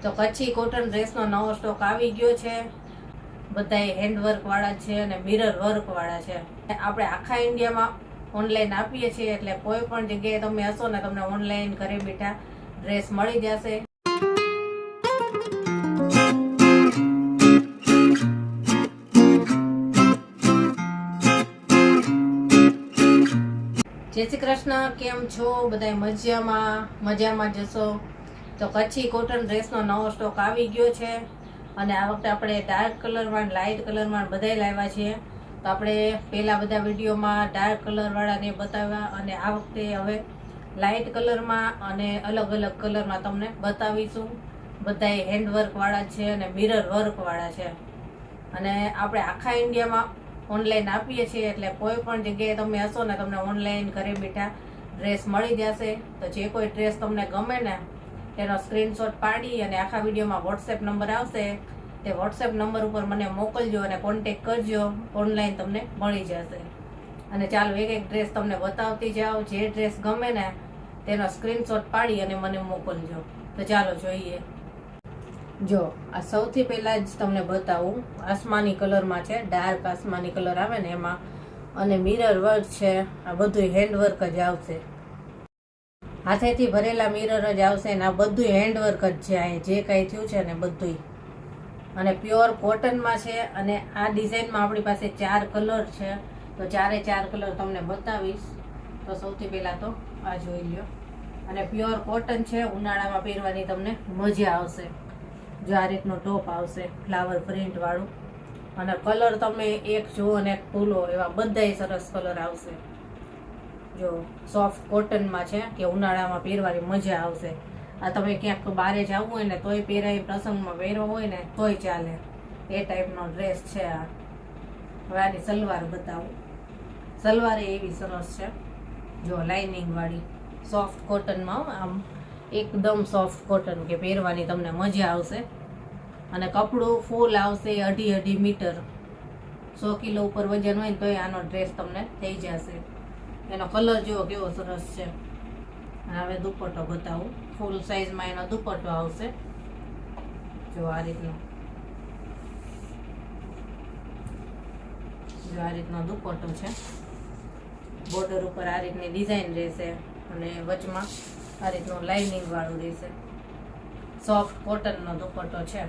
તો કચ્છી કોટન ડ્રેસનો નવો સ્ટોક આવી ગયો છે. બધાય હેન્ડવર્ક વાળા છે અને મિરર વર્ક વાળા છે. આપણે આખા ઇન્ડિયામાં ઓનલાઈન આપીએ છીએ, એટલે કોઈ પણ જગ્યાએ તમે હશો ને તમને ઓનલાઈન ઘરે બેઠા ડ્રેસ મળી જશે. જય શ્રી કૃષ્ણ. કેમ છો બધા? મજામાં જશો. તો કચ્છી કોટન ડ્રેસનો નવો સ્ટોક આવી ગયો છે અને આ વખતે આપણે ડાર્ક કલરમાં લાઇટ કલરમાં બધાય લાવ્યા છીએ. તો આપણે પહેલા બધા વિડીયોમાં ડાર્ક કલરવાળાને બતાવ્યા અને આ વખતે હવે લાઇટ કલરમાં અને અલગ અલગ કલરમાં તમને બતાવીશું. બધાય હેન્ડવર્ક વાળા છે અને મિરર વર્ક વાળા છે અને આપણે આખા ઇન્ડિયામાં ઓનલાઈન આપીએ છીએ, એટલે કોઈ પણ જગ્યાએ તમે હશો ને તમને ઓનલાઈન ઘરે બેઠા ડ્રેસ મળી જશે. તો જે કોઈ ડ્રેસ તમને ગમે ને તેનો સ્ક્રીનશોટ પાડી અને આખા વિડીયોમાં વોટ્સએપ નંબર આવશે, તે વોટ્સએપ નંબર ઉપર મને મોકલજો અને કોન્ટેક કરજો. ઓનલાઈન તમને મળી જશે. અને ચાલો એક એક ડ્રેસ તમને બતાવતી જાઓ. જે ડ્રેસ ગમે ને તેનો સ્ક્રીનશોટ પાડી અને મને મોકલજો. તો ચાલો જોઈએ. જો આ સૌથી પહેલા જ તમને બતાવું, આસમાની કલરમાં છે, ડાર્ક આસમાની કલર આવે ને એમાં, અને મિરર વર્ક છે. આ બધું હેન્ડવર્ક જ આવશે, હાથેથી ભરેલા મિરર જ આવશે ને આ બધું હેન્ડવર્ક જ છે. અહીં જે કાંઈ થયું છે ને બધું, અને પ્યોર કોટનમાં છે. અને આ ડિઝાઇનમાં આપણી પાસે 4 કલર છે, તો 4 કલર તમને બતાવીશ. તો સૌથી પહેલા તો આ જોઈ લ્યો. અને પ્યોર કોટન છે, ઉનાળામાં પહેરવાની તમને મજા આવશે. જો આ રીતનો ટોપ આવશે ફ્લાવર પ્રિન્ટ વાળું, અને કલર તમે એક જુઓ અને એક ભૂલો એવા બધાય સરસ કલર આવશે. જો સોફ્ટ કોટનમાં છે કે ઉનાળામાં પહેરવાની મજા આવશે. આ તમે ક્યાંક બહારે જવું હોય ને તોય પહેરાય, પ્રસંગમાં પહેરવો હોય ને તોય ચાલે, એ ટાઈપનો ડ્રેસ છે આ. હવે આની સલવાર બતાવું. સલવાર એવી સરસ છે, જો લાઇનિંગ વાળી સોફ્ટ કોટનમાં, આમ એકદમ સોફ્ટ કોટન કે પહેરવાની તમને મજા આવશે. અને કપડું ફૂલ આવશે, 2.5 મીટર. 100 કિલો ઉપર વજન હોય ને તોય આનો ડ્રેસ તમને થઈ જશે. એનો કલર જુઓ કેવો સરસ છે. હવે દુપટ્ટો બતાવું. ફૂલ સાઈઝમાં એનો દુપટ્ટો આવશે. જો આ રીતનો, દુપટ્ટો છે. બોર્ડર ઉપર આ રીતની ડિઝાઇન રહેશે અને વચમાં આ રીતનું લાઇનિંગ વાળું રહેશે. સોફ્ટ કોટનનો દુપટ્ટો છે.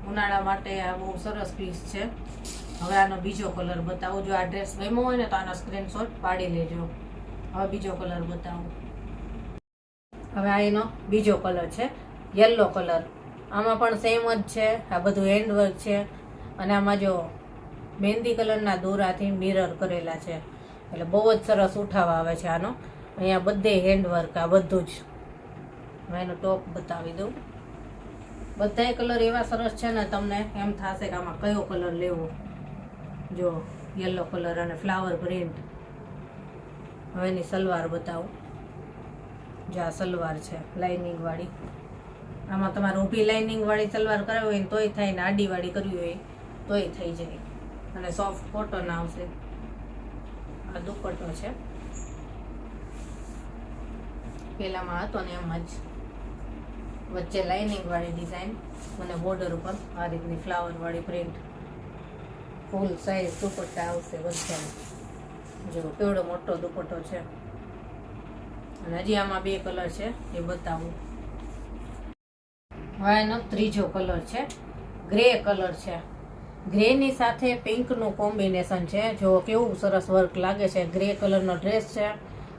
ઉનાળા માટે આ બહુ સરસ પીસ છે. હવે આનો બીજો કલર બતાવું. જો આ ડ્રેસ ગમ્યો હોય ને તો આનો સ્ક્રીનશોટ પાડી લેજો. હવે બીજો કલર બતાવું. હવે આ એનો બીજો કલર છે, યલો કલર. આમાં પણ સેમ જ છે. આ બધું હેન્ડવર્ક છે અને આમાં જો મહેંદી કલરના દોરાથી મિરર કરેલા છે, એટલે બહુ જ સરસ ઉઠાવ આવે છે આનો. અહીંયા બધે હેન્ડવર્ક, આ બધું જ. હવે એનો ટોપ બતાવી દઉં. બધાય કલર એવા સરસ છે ને તમને એમ થશે કે આમાં કયો કલર લેવો. જો યલો કલર અને ફ્લાવર પ્રિન્ટ. હવે એની સલવાર બતાવું. જો આ સલવાર છે લાઇનિંગ વાળી. આમાં તમારે ઊભી લાઇનિંગ વાળી સલવાર કરાવી હોય ને તોય થાય, ને આડી વાળી કરવી હોય તોય થઈ જાય. અને સોફ્ટ કોટન આવશે. આ દુપટ્ટો છે, પેલામાં હતો ને એમ જ વચ્ચે લાઇનિંગ વાળી ડિઝાઇન અને બોર્ડર ઉપર આ રીતની ફ્લાવર વાળી પ્રિન્ટ. ફૂલ સાઈઝ દુપટ્ટા આવશે બધાને. જો કેવડો મોટો દુપટ્ટો છે. અને હજી આમાં 2 કલર છે, એ બતાવું. હવે એનો ત્રીજો કલર છે, ગ્રે કલર છે. ગ્રેની સાથે પિંકનું કોમ્બિનેશન છે. જો કેવું સરસ વર્ક લાગે છે. ગ્રે કલરનો ડ્રેસ છે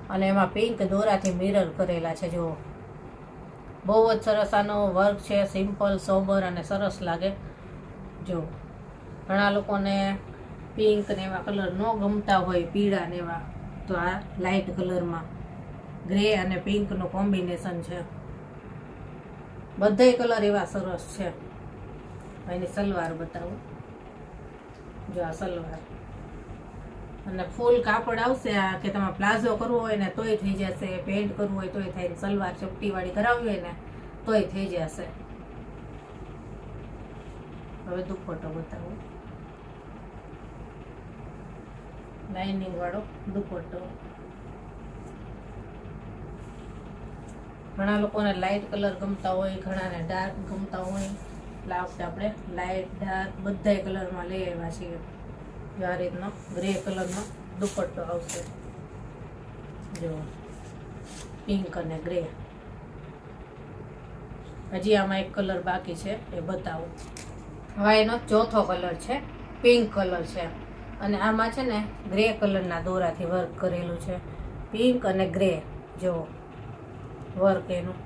અને એમાં પિંક દોરાથી મિરર કરેલા છે. જો બહુ જ સરસ આનો વર્ક છે. સિમ્પલ, સોબર અને સરસ લાગે. જો ઘણા લોકોને પિંક ને એવા કલર ન ગમતા હોય, પીળા ને એવા, તો આ લાઇટ કલરમાં ગ્રે અને પિંકનું કોમ્બિનેશન છે. બધાય કલર એવા સરસ છે. એની સલવાર બતાવું. જો આ સલવાર, અને ફૂલ કાપડ આવશે. આ કે તમે પ્લાઝો કરવો હોય ને તોય થઈ જશે, પેન્ટ કરવું હોય તોય થાય, સલવાર ચપટી વાળી કરાવવી હોય ને તોય થઈ જશે. હવે દુપટ્ટો બતાવું. લાઇનિંગ વાળો દુપટ્ટો. ઘણા લોકોને લાઇટ કલર ગમતા હોય, ઘણાને ડાર્ક ગમતા હોય, એટલે આ વખતે આપણે લાઇટ ડાર્ક બધાય કલરમાં લઈ આવ્યા છીએ. જો આ રીતનો ગ્રે કલરનો દુપટ્ટો આવશે, જો પિંક અને ગ્રે. હજી આમાં એક કલર બાકી છે, એ બતાવું. હવે એનો ચોથો કલર છે, પિંક કલર છે, અને આમાં છે ને ગ્રે કલરના દોરાથી વર્ક કરેલું છે. પિંક અને ગ્રે જો વર્ક એનું.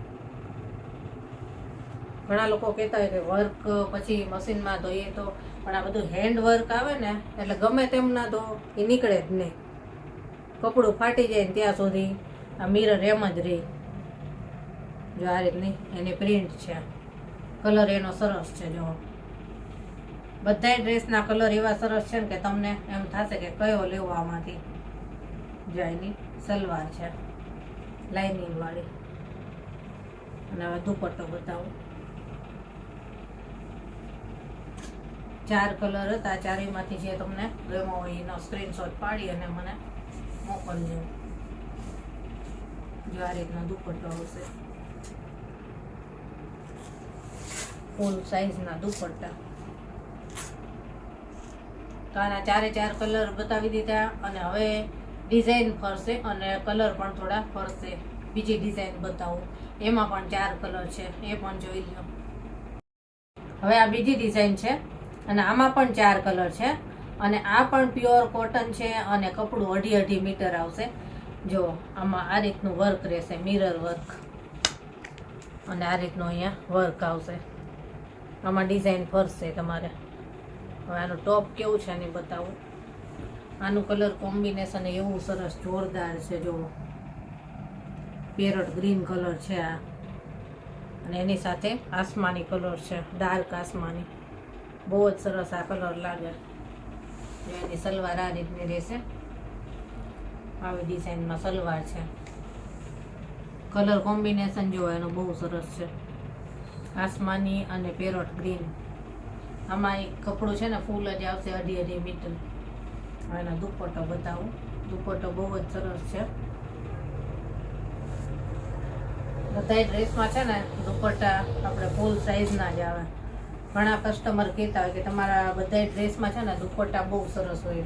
ઘણા લોકો કહેતા હોય કે વર્ક પછી મશીનમાં ધોઈએ તો, પણ આ બધું હેન્ડ વર્ક આવે ને એટલે ગમે તેમ ના ધો એ નીકળે જ નહીં. કપડું ફાટી જાય ને ત્યાં સુધી આ મિરર એમ જ રહી. જો આ રીતની એની પ્રિન્ટ છે. કલર એનો સરસ છે. જો બધાય ડ્રેસના કલર એવા સરસ છે ને કે તમને એમ થશે કે કયો લેવો આમાંથી. જો એની સલવાર છે લાઇનિંગ વાળી. અને હવે દુપટ્ટો બતાવું. 4 કલર હતા, ચારેયમાંથી જે તમને ગમ્યો હોય એનો સ્ક્રીનશોટ પાડી અને મને મોકલજો. જો આ રીતનો દુપટ્ટો આવશે, ફૂલ સાઈઝના દુપટ્ટા. તો આના 4 કલર બતાવી દીધા, અને હવે ડિઝાઇન ફરશે અને કલર પણ થોડા ફરશે. બીજી ડિઝાઇન બતાવું, એમાં પણ 4 કલર છે, એ પણ જોઈ લો. હવે આ બીજી ડિઝાઇન છે અને આમાં પણ 4 કલર છે, અને આ પણ પ્યોર કોટન છે અને કપડું 2.5 મીટર આવશે. જો આમાં આ રીતનું વર્ક રહેશે, મિરર વર્ક, અને આ રીતનું અહીંયા વર્ક આવશે. આમાં ડિઝાઇન ફરશે તમારે. હવે આનું ટોપ કેવું છે એને બતાવું. આનું કલર કોમ્બિનેશન એવું સરસ જોરદાર છે. જો પેરોટ ગ્રીન કલર છે આ, અને એની સાથે આસમાની કલર છે, ડાર્ક આસમાની. બહુ જ સરસ આ કલર લાગે. એની સલવાર આ રીતની રહેશે, આવી ડિઝાઇનમાં સલવાર છે. કલર કોમ્બિનેશન જો એનું બહુ સરસ છે, આસમાની અને પેરોટ ગ્રીન. આમાં એક કપડું છે ને ફૂલ જ આવશે 2.5 મીટર. હવે એનો દુપટ્ટો બતાવું. દુપટ્ટો બહુ જ સરસ છે. બધા ડ્રેસમાં છે ને દુપટ્ટા આપણે ફૂલ સાઈઝના જ આવે. ઘણા કસ્ટમર કહેતા હોય કે તમારા બધા ડ્રેસમાં છે ને દુપટ્ટા બહુ સરસ હોય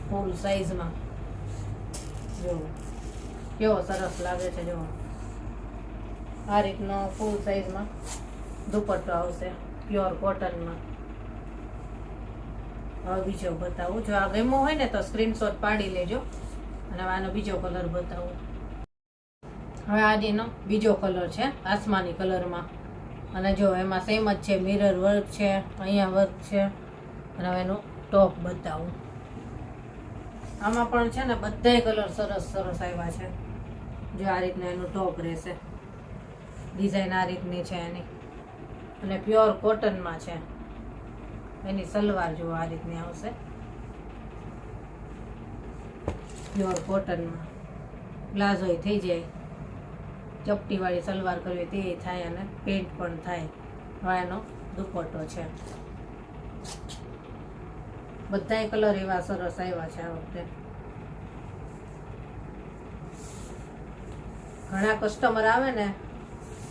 ફૂલ સાઈઝમાં. જો કેવો સરસ લાગે છે. જો આ રીતનો ફૂલ સાઈઝમાં દુપટ્ટો આવશે પ્યોર કોટનમાં. હવે બીજો બતાવું. જો આ ગમ્યો હોય ને તો સ્ક્રીનશોટ પાડી લેજો. અને આનો બીજો કલર બતાવું. હવે આજનો બીજો કલર છે આસમાની કલરમાં, અને જો એમાં સેમ જ છે, મિરર વર્ક છે, અહીંયા વર્ક છે. અને હવે એનું ટોપ બતાવું. આમાં પણ છે ને બધાય કલર સરસ સરસ આવ્યા છે. જો આ રીતનું એનું ટોપ રહેશે, ડિઝાઇન આ રીતની છે એની, અને પ્યોર કોટનમાં છે. એની સલવાર જો આ રીતની આવશે, પ્યોર કોટનમાં. પ્લાઝો થઈ જાય, ચપટી વાળી સલવાર કરવી તે થાય, અને પેન્ટ પણ થાય. હવે એનો દુપટ્ટો છે. બધાય કલર એવા સરસ આવ્યા છે આ વખતે. ઘણા કસ્ટમર આવે ને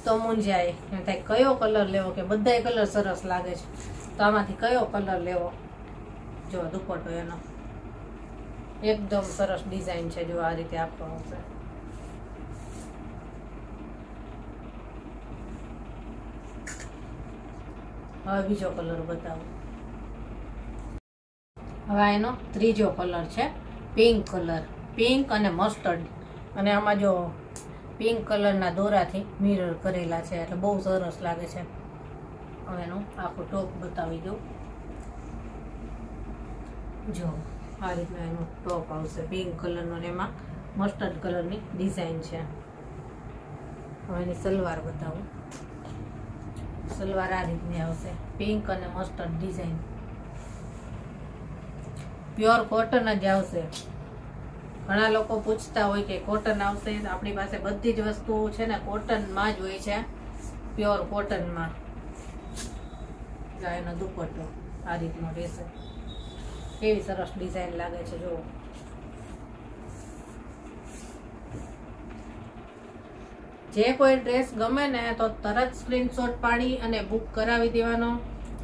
તો મૂંઝાય, એમ થાય કયો કલર લેવો, કે બધાય કલર સરસ લાગે છે તો આમાંથી કયો કલર લેવો. જો દુપટ્ટો એનો એકદમ સરસ ડિઝાઇન છે. જો આ રીતે આપવા આવશે. હવે બીજો કલર બતાવું. હવે એનો ત્રીજો કલર છે પિંક કલર, પિંક અને મસ્ટર્ડ. અને આમાં જો પિંક કલરના દોરાથી મિરર કરેલા છે, એટલે બહુ સરસ લાગે છે. હવે એનું આખું ટોપ બતાવી દઉં. જો આ રીતનું એનું ટોપ આવશે પિંક કલરનો, ને એમાં મસ્ટર્ડ કલરની ડિઝાઇન છે. હવે એની સલવાર બતાવું. સલવાર આ રીતની આવશે, પિંક અને મસ્ટર્ડ ડિઝાઇન. પ્યોર કોટન જ આવશે. ઘણા લોકો પૂછતા હોય કે કોટન આવશે, તો આપણી પાસે બધી જ વસ્તુ છે ને કોટનમાં જ હોય છે, પ્યોર કોટનમાં. એનો દુપટ્ટો આ રીતનો રહેશે. કેવી સરસ ડિઝાઇન લાગે છે. જુઓ જે કોઈ ડ્રેસ ગમે ને તો તરત સ્ક્રીનશોટ પાડી અને બુક કરાવી દેવાનો.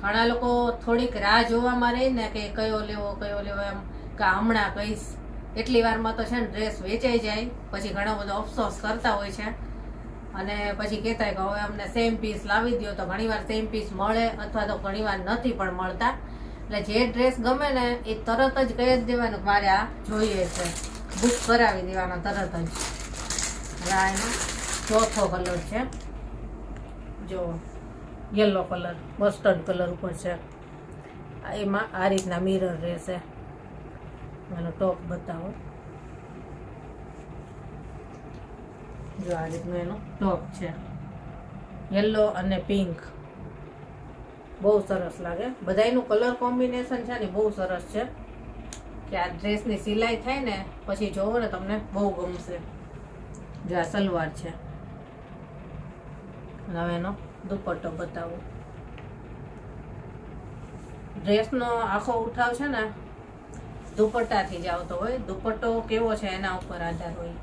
ઘણા લોકો થોડીક રાહ જોવામાં રહે ને કે કયો લેવો એમ કે હમણાં કહીશ, એટલી વારમાં તો છે ને ડ્રેસ વેચાઈ જાય. પછી ઘણો બધો અફસોસ કરતા હોય છે અને પછી કહેતા હોય કે હવે અમને સેમ પીસ લાવી દો. તો ઘણીવાર સેમ પીસ મળે અથવા તો ઘણીવાર નથી પણ મળતા. એટલે જે ડ્રેસ ગમે ને એ તરત જ કહી જ દેવાનું કે મારે આ જોઈએ છે, બુક કરાવી દેવાનો તરત જ. હવે આ એનો ચોથો કલર છે, જો યલો કલર, મસ્ટર્ડ કલર ઉપર છે. એમાં આ રીતના મિરર રહેશે. એનો ટોપ બતાવો, જો આ રીતનું એનો ટોપ છે, યલો અને પિંક. બહુ સરસ લાગે. બધાયનું કલર કોમ્બિનેશન છે ને બહુ સરસ છે કે આ ડ્રેસની સિલાઈ થાય ને પછી જોવો ને તમને બહુ ગમશે. જો આ સલવાર છે. હવે એનો દુપટ્ટો બતાવો. ડ્રેસનો આખો ઉઠાવ છે ને દુપટ્ટાથી જ આવતો હોય. દુપટ્ટો કેવો છે એના ઉપર આધાર હોય.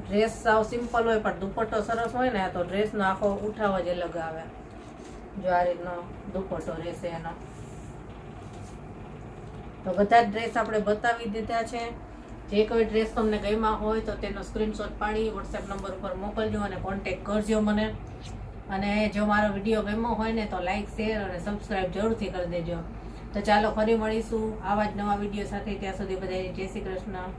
ડ્રેસ સાવ સિમ્પલ હોય પણ દુપટ્ટો સરસ હોય ને તો ડ્રેસનો આખો ઉઠાવ જ અલગ આવે. જો આ રીતનો દુપટ્ટો રહેશે એનો. તો બધા ડ્રેસ આપણે બતાવી દીધા છે. જે કોઈ ડ્રેસ તમને ગમ્યા હોય તો તેનો સ્ક્રીનશોટ પાડી વોટ્સએપ નંબર ઉપર મોકલજો અને કોન્ટેક્ટ કરજો મને. અને જો મારો વિડીયો ગમ્યો હોય ને તો લાઈક, શેર અને સબસ્ક્રાઈબ જરૂરથી કરી દેજો. તો ચાલો ફરી મળીશું આવા જ નવા વિડીયો સાથે. ત્યાં સુધી બધાને જય શ્રી કૃષ્ણ.